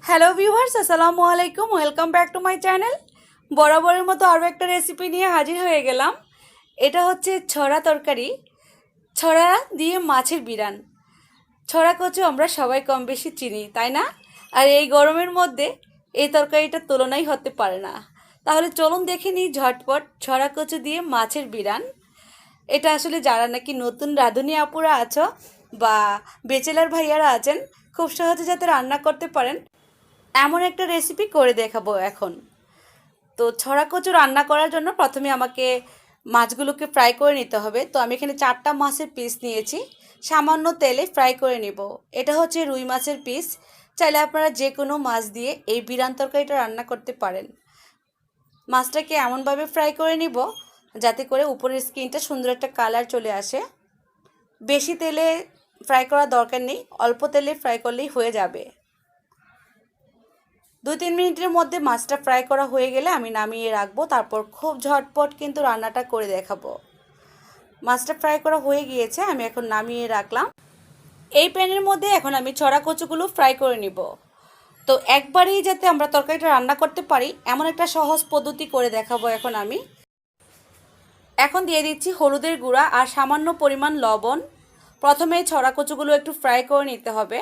Hello viewers, আসসালামু আলাইকুম। Welcome back to my channel. বরাবরের মতো আরও একটা রেসিপি নিয়ে হাজির হয়ে গেলাম। এটা হচ্ছে ছড়া তরকারি, ছড়া দিয়ে মাছের বিরান। ছড়া কচু আমরা সবাই কম বেশি চিনি, তাই না? আর এই গরমের মধ্যে এই তরকারিটার তুলনাই হতে পারে না। তাহলে চলুন দেখে নিই ঝটপট ছড়া কচু দিয়ে মাছের বিরান। এটা আসলে যারা নাকি নতুন রাঁধুনি আপুরা আছো বা ব্যাচেলার ভাইয়ারা আছেন, খুব সহজে যাতে রান্না করতে পারেন এমন একটা রেসিপি করে দেখাবো এখন। তো ছড়া কচু রান্না করার জন্য প্রথমে আমাকে মাছগুলোকে ফ্রাই করে নিতে হবে। তো আমি এখানে 4টা মাছের পিস নিয়েছি, সামান্য তেলে ফ্রাই করে নিব। এটা হচ্ছে রুই মাছের পিস। চাইলে আপনারা যে কোনো মাছ দিয়ে এই বিরান তরকারিটা রান্না করতে পারেন। মাছটাকে এমনভাবে ফ্রাই করে নিব যাতে করে উপরের স্কিনটা সুন্দর একটা কালার চলে আসে। বেশি তেলে ফ্রাই করার দরকার নেই, অল্প তেলে ফ্রাই করলেই হয়ে যাবে। 2-3 মিনিটের মধ্যে মাছটা ফ্রাই করা হয়ে গেলে আমি নামিয়ে রাখবো। তারপর খুব ঝটপট কিন্তু রান্নাটা করে দেখাবো। মাছটা ফ্রাই করা হয়ে গিয়েছে, আমি এখন নামিয়ে রাখলাম। এই প্যানের মধ্যে এখন আমি ছড়া কচুগুলো ফ্রাই করে নিব। তো একবারেই যাতে আমরা তরকারিটা রান্না করতে পারি এমন একটা সহজ পদ্ধতি করে দেখাবো এখন আমি। এখন দিয়ে দিচ্ছি হলুদের গুঁড়া আর সামান্য পরিমাণ লবণ। প্রথমে ছড়া কচুগুলো একটু ফ্রাই করে নিতে হবে।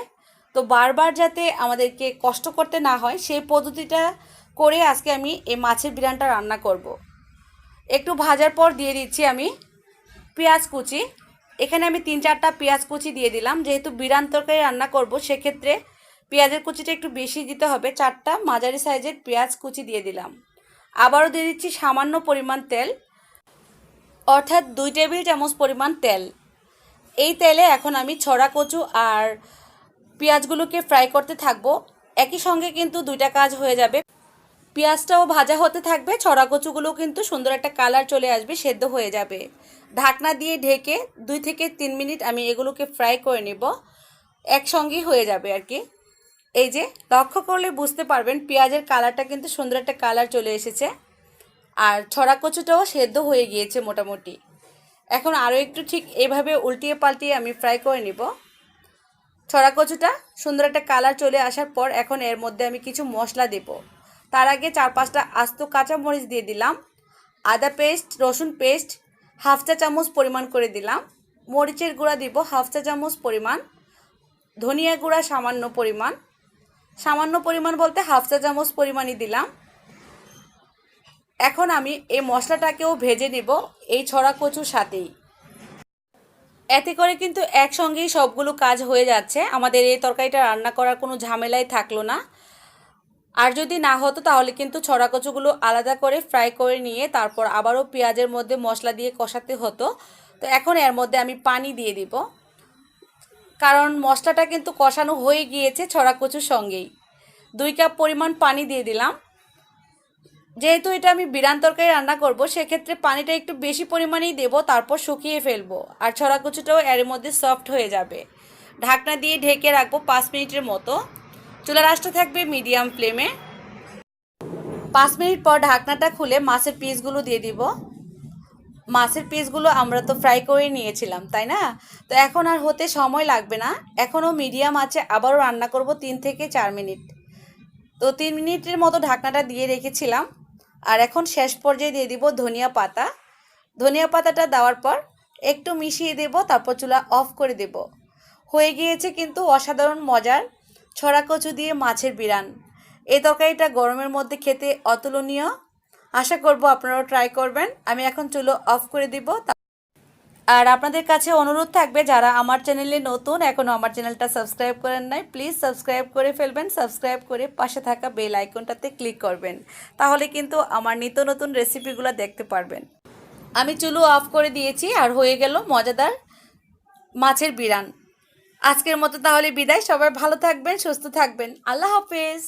তো বারবার যাতে আমাদেরকে কষ্ট করতে না হয় সেই পদ্ধতিটা করে আজকে আমি এই মাছের বিরানটা রান্না করব। একটু ভাজার পর দিয়ে দিচ্ছি আমি পেঁয়াজ কুচি। এখানে আমি 3-4টা পেঁয়াজ কুচি দিয়ে দিলাম। যেহেতু বিরান তরকারি রান্না করব সেক্ষেত্রে পেঁয়াজের কুচিটা একটু বেশি দিতে হবে। 4টা মাঝারি সাইজের পেঁয়াজ কুচি দিয়ে দিলাম। আবারও দিয়ে দিচ্ছি সামান্য পরিমাণ তেল, অর্থাৎ 2 টেবিল চামচ পরিমাণ তেল। এই তেলে এখন আমি ছড়া কচু আর পেঁয়াজগুলোকে ফ্রাই করতে থাকবো। একই সঙ্গে কিন্তু 2টা কাজ হয়ে যাবে। পেঁয়াজটাও ভাজা হতে থাকবে, ছড়া কচুগুলো কিন্তু সুন্দর একটা কালার চলে আসবে, সেদ্ধ হয়ে যাবে। ঢাকনা দিয়ে ঢেকে 2 থেকে 3 মিনিট আমি এগুলোকে ফ্রাই করে নেব। একসঙ্গেই হয়ে যাবে আর কি। এই যে লক্ষ্য করলে বুঝতে পারবেন পেঁয়াজের কালারটা কিন্তু সুন্দর একটা কালার চলে এসেছে, আর ছড়া কচুটাও সেদ্ধ হয়ে গিয়েছে মোটামুটি। এখন আরও একটু ঠিক এইভাবে উল্টিয়ে পাল্টিয়ে আমি ফ্রাই করে নিব। ছড়া কচুটা সুন্দর একটা কালার চলে আসার পর এখন এর মধ্যে আমি কিছু মশলা দেব। তার আগে 4-5টা আস্ত কাঁচামরিচ দিয়ে দিলাম, আদা পেস্ট, রসুন পেস্ট 1/2 চা চামচ পরিমাণ করে দিলাম, মরিচের গুঁড়া দিব 1/2 চা চামচ পরিমাণ, ধনিয়া গুঁড়া সামান্য পরিমাণ, সামান্য পরিমাণ বলতে 1/2 চা চামচ পরিমাণই দিলাম। এখন আমি এই মশলাটাকেও ভেজে নেব এই ছড়া কচুর সাথেই। এতে করে কিন্তু একসঙ্গেই সবগুলো কাজ হয়ে যাচ্ছে, আমাদের এই তরকারিটা রান্না করার কোনো ঝামেলাই থাকলো না। আর যদি না হতো তাহলে কিন্তু ছড়া কচুগুলো আলাদা করে ফ্রাই করে নিয়ে তারপর আবারও পেঁয়াজের মধ্যে মশলা দিয়ে কষাতে হতো। তো এখন এর মধ্যে আমি পানি দিয়ে দিব, কারণ মশলাটা কিন্তু কষানো হয়ে গিয়েছে ছড়া কচুর সঙ্গেই। 2 কাপ পরিমাণ পানি দিয়ে দিলাম। যেহেতু এটা আমি বিরান তরকারি রান্না করব সেক্ষেত্রে পানিটা একটু বেশি পরিমাণেই দেব, তারপর শুকিয়ে ফেলবো আর ছড়া কচুটাও এর মধ্যে সফট হয়ে যাবে। ঢাকনা দিয়ে ঢেকে রাখবো 5 মিনিটের মতো। চুলার আঁচটা থাকবে মিডিয়াম ফ্লেমে। 5 মিনিট পর ঢাকনাটা খুলে মাছের পিসগুলো দিয়ে দিব। মাছের পিসগুলো আমরা তো ফ্রাই করে নিয়েছিলাম, তাই না? তো এখন আর হতে সময় লাগবে না। এখনও মিডিয়াম আছে, আবারও রান্না করব 3 থেকে 4 মিনিট। তো 3 মিনিটের মতো ঢাকনাটা দিয়ে রেখেছিলাম। আর এখন শেষ পর্যায়ে দিয়ে দিব ধনিয়া পাতা। ধনিয়া পাতাটা দেওয়ার পর একটু মিশিয়ে দেব, তারপর চুলা অফ করে দেব। হয়ে গিয়েছে কিন্তু অসাধারণ মজার ছড়া কচু দিয়ে মাছের বিরান। এই তরকারিটা গরমের মধ্যে খেতে অতুলনীয়। আশা করব আপনারাও ট্রাই করবেন। আমি এখন চুলো অফ করে দিব। আর আপনাদের কাছে অনুরোধ থাকবে যারা আমার চ্যানেলে নতুন, এখনও আমার চ্যানেলটা সাবস্ক্রাইব করেন নাই, প্লিজ সাবস্ক্রাইব করে ফেলবেন। সাবস্ক্রাইব করে পাশে থাকা বেল আইকনটাতে ক্লিক করবেন, তাহলে কিন্তু আমার নিত্য নতুন রেসিপিগুলো দেখতে পারবেন। আমি চুলো অফ করে দিয়েছি আর হয়ে গেল মজাদার মাছের বিরান। আজকের মতো তাহলে বিদায়। সবাই ভালো থাকবেন, সুস্থ থাকবেন। আল্লাহ হাফেজ।